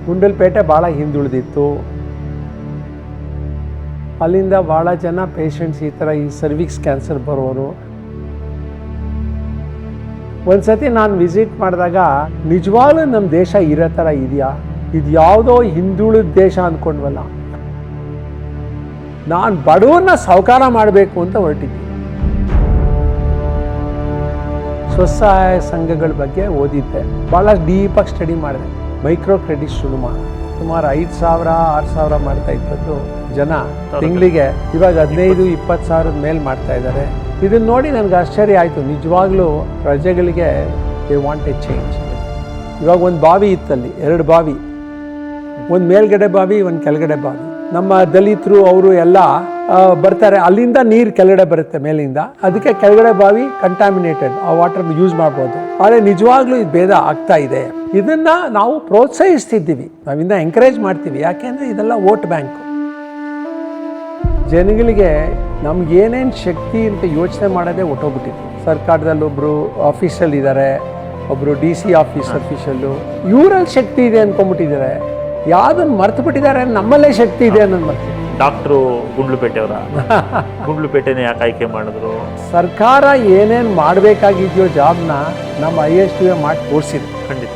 ಗುಂಡಲಪೇಟೆ ಭಾಳ ಹಿಂದುಳಿದಿತ್ತು. ಅಲ್ಲಿಂದ ಭಾಳ ಜನ ಪೇಷಂಟ್ಸ್ ಈ ಥರ ಈ ಸರ್ವಿಕ್ಸ್ ಕ್ಯಾನ್ಸರ್ ಬರೋರು. ಒಂದು ಸತಿ ನಾನು ವಿಸಿಟ್ ಮಾಡಿದಾಗ ನಿಜವಾಗ್ಲೂ ನಮ್ಮ ದೇಶ ಇರೋ ಥರ ಇದೆಯಾ, ಇದು ಯಾವುದೋ ಹಿಂದುಳಿದ ದೇಶ ಅಂದ್ಕೊಂಡ್ವಲ್ಲ. ನಾನು ಬಡವರನ್ನ ಸಾಹುಕಾರ ಮಾಡಬೇಕು ಅಂತ ಹೊರಟಿದ್ದೆ. ಸ್ವಸಹಾಯ ಸಂಘಗಳ ಬಗ್ಗೆ ಓದಿದ್ದೆ, ಭಾಳ ಡೀಪಾಗಿ ಸ್ಟಡಿ ಮಾಡಿದೆ. ಮೈಕ್ರೋ ಕ್ರೆಡಿಟ್ ಶುರು ಮಾಡಿ ಸುಮಾರು 5,000 6,000 ಮಾಡ್ತಾ ಇದ್ದದ್ದು ಜನ ತಿಂಗಳಿಗೆ ಇವಾಗ 15-20 ಸಾವಿರದ ಮೇಲೆ ಮಾಡ್ತಾ ಇದ್ದಾರೆ. ಇದನ್ನ ನೋಡಿ ನನಗೆ ಆಶ್ಚರ್ಯ ಆಯಿತು. ನಿಜವಾಗ್ಲೂ ಪ್ರಜೆಗಳಿಗೆ ದೇ ವಾಂಟ್ ಎ ಚೇಂಜ್. ಇವಾಗ ಒಂದು ಬಾವಿ ಇತ್ತಲ್ಲಿ, 2 ಬಾವಿ, ಒಂದು ಮೇಲ್ಗಡೆ ಬಾವಿ, ಒಂದು ಕೆಳಗಡೆ ಬಾವಿ. ನಮ್ಮ ದಲಿತರು ಅವರು ಎಲ್ಲ ಬರ್ತಾರೆ, ಅಲ್ಲಿಂದ ನೀರು ಕೆಳಗಡೆ ಬರುತ್ತೆ ಮೇಲಿಂದ, ಅದಕ್ಕೆ ಕೆಳಗಡೆ ಬಾವಿ ಕಂಟಾಮಿನೇಟೆಡ್, ಆ ವಾಟರ್ ಯೂಸ್ ಮಾಡ್ಬೋದು. ಆದರೆ ನಿಜವಾಗ್ಲೂ ಇದು ಭೇದ ಆಗ್ತಾ ಇದೆ. ಇದನ್ನ ನಾವು ಪ್ರೋತ್ಸಾಹಿಸ್ತಿದ್ದೀವಿ, ನಾವಿಂದ ಎಂಕರೇಜ್ ಮಾಡ್ತೀವಿ. ಯಾಕೆಂದ್ರೆ ಇದೆಲ್ಲ ವೋಟ್ ಬ್ಯಾಂಕ್. ಜನಗಳಿಗೆ ನಮ್ಗೆ ಏನೇನು ಶಕ್ತಿ ಅಂತ ಯೋಚನೆ ಮಾಡೋದೇ ಹೊಟ್ಟೋಗ್ಬಿಟ್ಟಿದೆ. ಸರ್ಕಾರದಲ್ಲಿ ಒಬ್ರು ಆಫೀಸಲ್ಲಿ ಇದ್ದಾರೆ, ಒಬ್ರು DC ಆಫೀಸ್ ಅಫಿಷಿಯಲ್ಲು, ಇವರಲ್ಲಿ ಶಕ್ತಿ ಇದೆ ಅನ್ಕೊಂಡ್ಬಿಟ್ಟಿದ್ದಾರೆ. ಯಾವ್ದನ್ನು ಮರ್ತು ಬಿಟ್ಟಿದ್ದಾರೆ, ನಮ್ಮಲ್ಲೇ ಶಕ್ತಿ ಇದೆ ಅನ್ನೋದು ಮರ್ತು. ಡಾಕ್ಟ್ರು ಗುಂಡ್ಲುಪೇಟೆಯವರ ಗುಂಡ್ಲುಪೇಟೆನೇ ಯಾಕೆ ಆಯ್ಕೆ ಮಾಡಿದ್ರು? ಸರ್ಕಾರ ಏನೇನು ಮಾಡಬೇಕಾಗಿದೆಯೋ ಜಾಬ್ನ ನಮ್ಮ ISDO ಮಾಡಿ ತೋರಿಸಿದೆ. ಖಂಡಿತ